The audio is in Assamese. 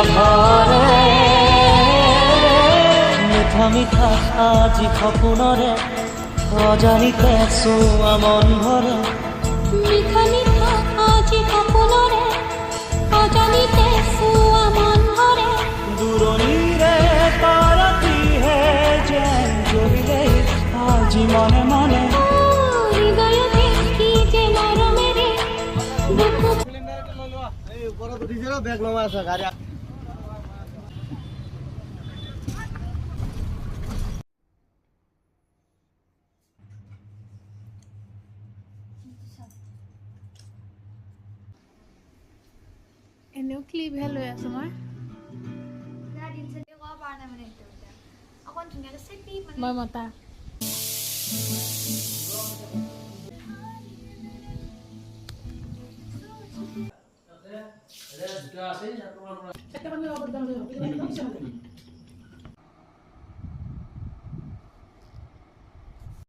ভৰে মিঠা মিঠা আজি সপোনৰে অজানিতে চোৱা মন ভৰে মিঠা মিঠা আজি সপোনৰে অজানিতে চোৱা মন ভৰে দূৰণিৰে তাৰাটিহে যেন জ্বলিলে আজি মনে মনে হৃদয়তে কি যে মৰমেৰে বুকু ওপৰত উঠিছে ন বেগ নমাই আছে গাড়ী এনেও ক্লিপহে লৈ আছো মই মই মতা